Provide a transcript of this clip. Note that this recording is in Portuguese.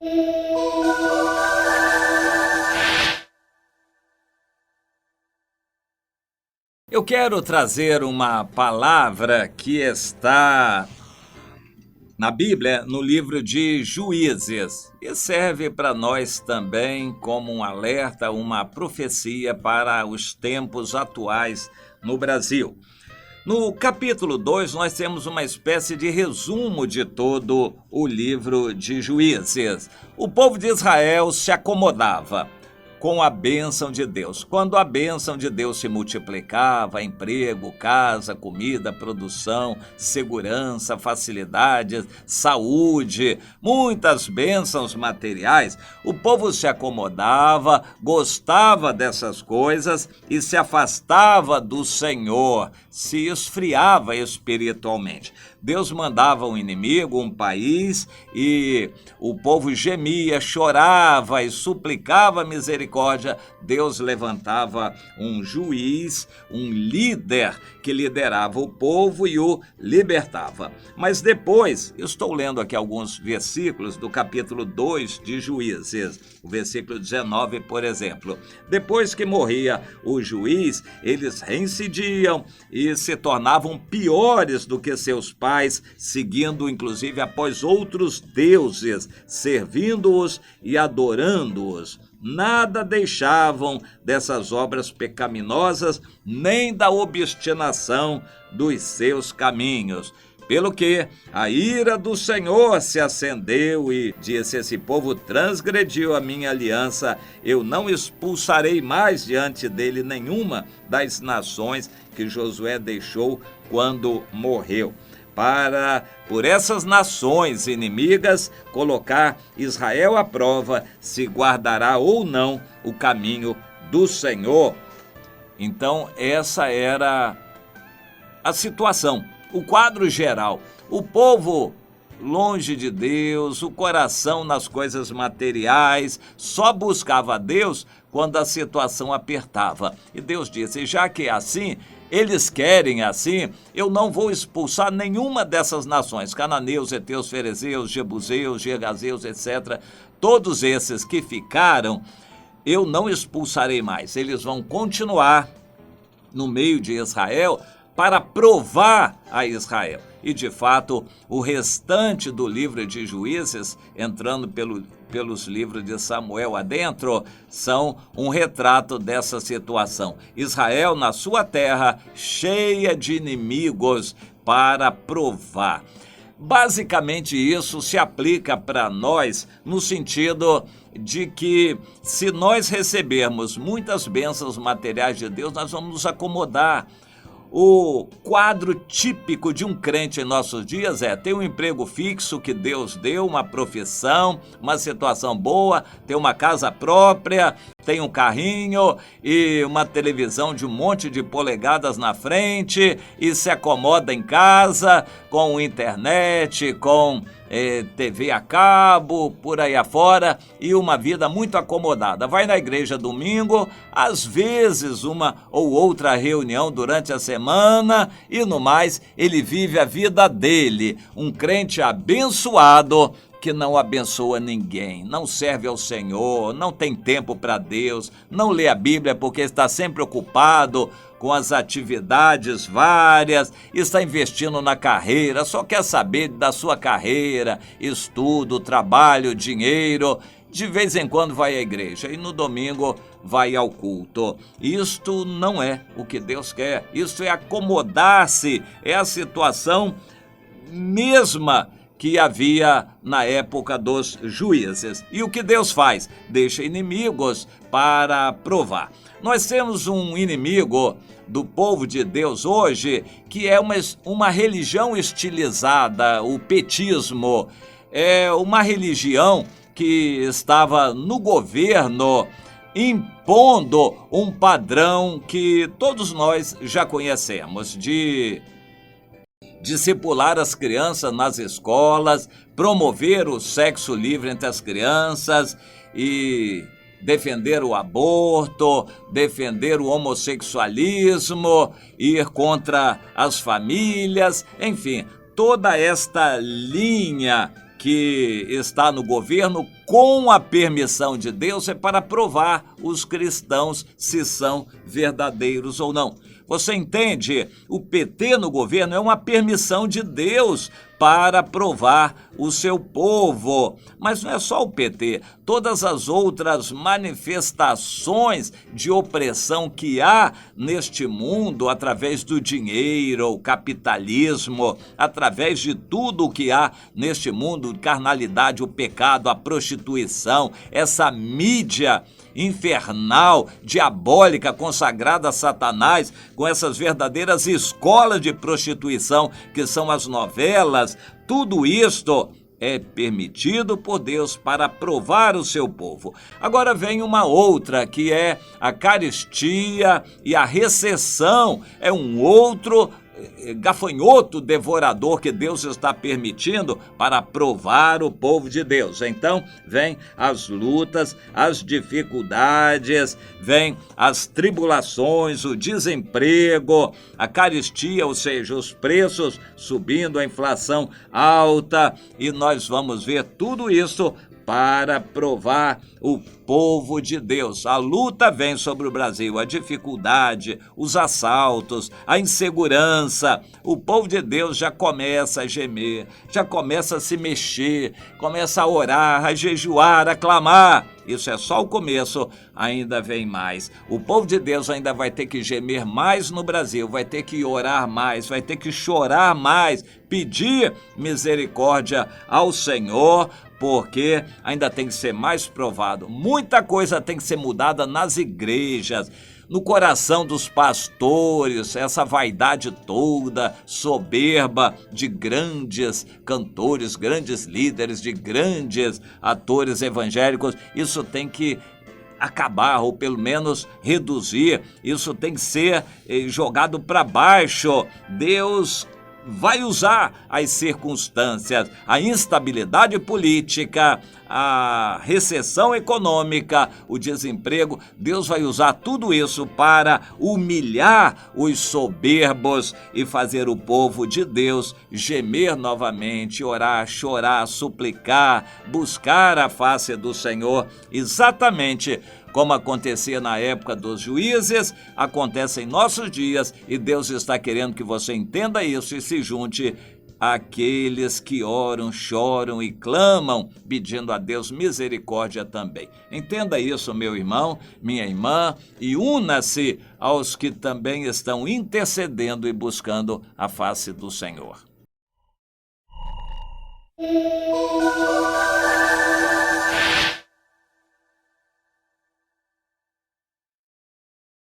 Eu quero trazer uma palavra que está na Bíblia, no livro de Juízes, e serve para nós também como um alerta, uma profecia para os tempos atuais no Brasil. No capítulo 2, nós temos uma espécie de resumo de todo o livro de Juízes. O povo de Israel se acomodava com a bênção de Deus. Quando a bênção de Deus se multiplicava, emprego, casa, comida, produção, segurança, facilidades, saúde, muitas bênçãos materiais, o povo se acomodava, gostava dessas coisas e se afastava do Senhor, se esfriava espiritualmente. Deus mandava um inimigo, um país, e o povo gemia, chorava e suplicava misericórdia. Deus levantava um juiz, um líder que liderava o povo e o libertava. Mas depois, eu estou lendo aqui alguns versículos do capítulo 2 de Juízes, o versículo 19, por exemplo. Depois que morria o juiz, eles reincidiam e se tornavam piores do que seus pais, seguindo inclusive após outros deuses, servindo-os e adorando-os. Nada deixavam dessas obras pecaminosas, nem da obstinação dos seus caminhos. Pelo que a ira do Senhor se acendeu e disse: esse povo transgrediu a minha aliança, eu não expulsarei mais diante dele nenhuma das nações que Josué deixou quando morreu, para, por essas nações inimigas, colocar Israel à prova se guardará ou não o caminho do Senhor. Então, essa era a situação, o quadro geral. O povo longe de Deus, o coração nas coisas materiais, só buscava a Deus quando a situação apertava. E Deus disse: já que é assim, eles querem assim, eu não vou expulsar nenhuma dessas nações, cananeus, heteus, ferezeus, jebuseus, gergazeus, etc. Todos esses que ficaram, eu não expulsarei mais. Eles vão continuar no meio de Israel para provar a Israel. E, de fato, o restante do livro de Juízes, entrando pelos livros de Samuel adentro, são um retrato dessa situação. Israel na sua terra, cheia de inimigos para provar. Basicamente, isso se aplica para nós no sentido de que, se nós recebermos muitas bênçãos materiais de Deus, nós vamos nos acomodar. O quadro típico de um crente em nossos dias é ter um emprego fixo que Deus deu, uma profissão, uma situação boa, ter uma casa própria, tem um carrinho e uma televisão de um monte de polegadas na frente e se acomoda em casa com internet, com TV a cabo, por aí afora, e uma vida muito acomodada. Vai na igreja domingo, às vezes uma ou outra reunião durante a semana, e no mais ele vive a vida dele, um crente abençoado que não abençoa ninguém, não serve ao Senhor, não tem tempo para Deus, não lê a Bíblia porque está sempre ocupado com as atividades várias, está investindo na carreira, só quer saber da sua carreira, estudo, trabalho, dinheiro. De vez em quando vai à igreja e no domingo vai ao culto. Isto não é o que Deus quer, isso é acomodar-se, é a situação mesma que havia na época dos juízes. E o que Deus faz? Deixa inimigos para provar. Nós temos um inimigo do povo de Deus hoje, que é uma religião estilizada, o petismo. É uma religião que estava no governo impondo um padrão que todos nós já conhecemos, de discipular as crianças nas escolas, promover o sexo livre entre as crianças e defender o aborto, defender o homossexualismo, ir contra as famílias, enfim, toda esta linha que está no governo, com a permissão de Deus, é para provar os cristãos se são verdadeiros ou não. Você entende? O PT no governo é uma permissão de Deus para provar o seu povo. Mas não é só o PT, todas as outras manifestações de opressão que há neste mundo, através do dinheiro, o capitalismo, através de tudo o que há neste mundo, carnalidade, o pecado, a prostituição, essa mídia infernal, diabólica, consagrada a Satanás, com essas verdadeiras escolas de prostituição que são as novelas, tudo isto é permitido por Deus para provar o seu povo. Agora vem uma outra, que é a carestia e a recessão, é um outro gafanhoto devorador que Deus está permitindo para provar o povo de Deus. Então, vem as lutas, as dificuldades, vem as tribulações, o desemprego, a carestia, ou seja, os preços subindo, a inflação alta, e nós vamos ver tudo isso para provar o povo de Deus. A luta vem sobre o Brasil, a dificuldade, os assaltos, a insegurança. O povo de Deus já começa a gemer, já começa a se mexer, começa a orar, a jejuar, a clamar. Isso é só o começo, ainda vem mais. O povo de Deus ainda vai ter que gemer mais no Brasil, vai ter que orar mais, vai ter que chorar mais, pedir misericórdia ao Senhor, porque ainda tem que ser mais provado. Muita coisa tem que ser mudada nas igrejas, no coração dos pastores, essa vaidade toda, soberba de grandes cantores, grandes líderes, de grandes atores evangélicos. Isso tem que acabar, ou pelo menos reduzir. Isso tem que ser jogado para baixo. Deus vai usar as circunstâncias, a instabilidade política, a recessão econômica, o desemprego. Deus vai usar tudo isso para humilhar os soberbos e fazer o povo de Deus gemer novamente, orar, chorar, suplicar, buscar a face do Senhor, exatamente como acontecia na época dos juízes, acontece em nossos dias, e Deus está querendo que você entenda isso e se junte àqueles que oram, choram e clamam, pedindo a Deus misericórdia também. Entenda isso, meu irmão, minha irmã, e una-se aos que também estão intercedendo e buscando a face do Senhor.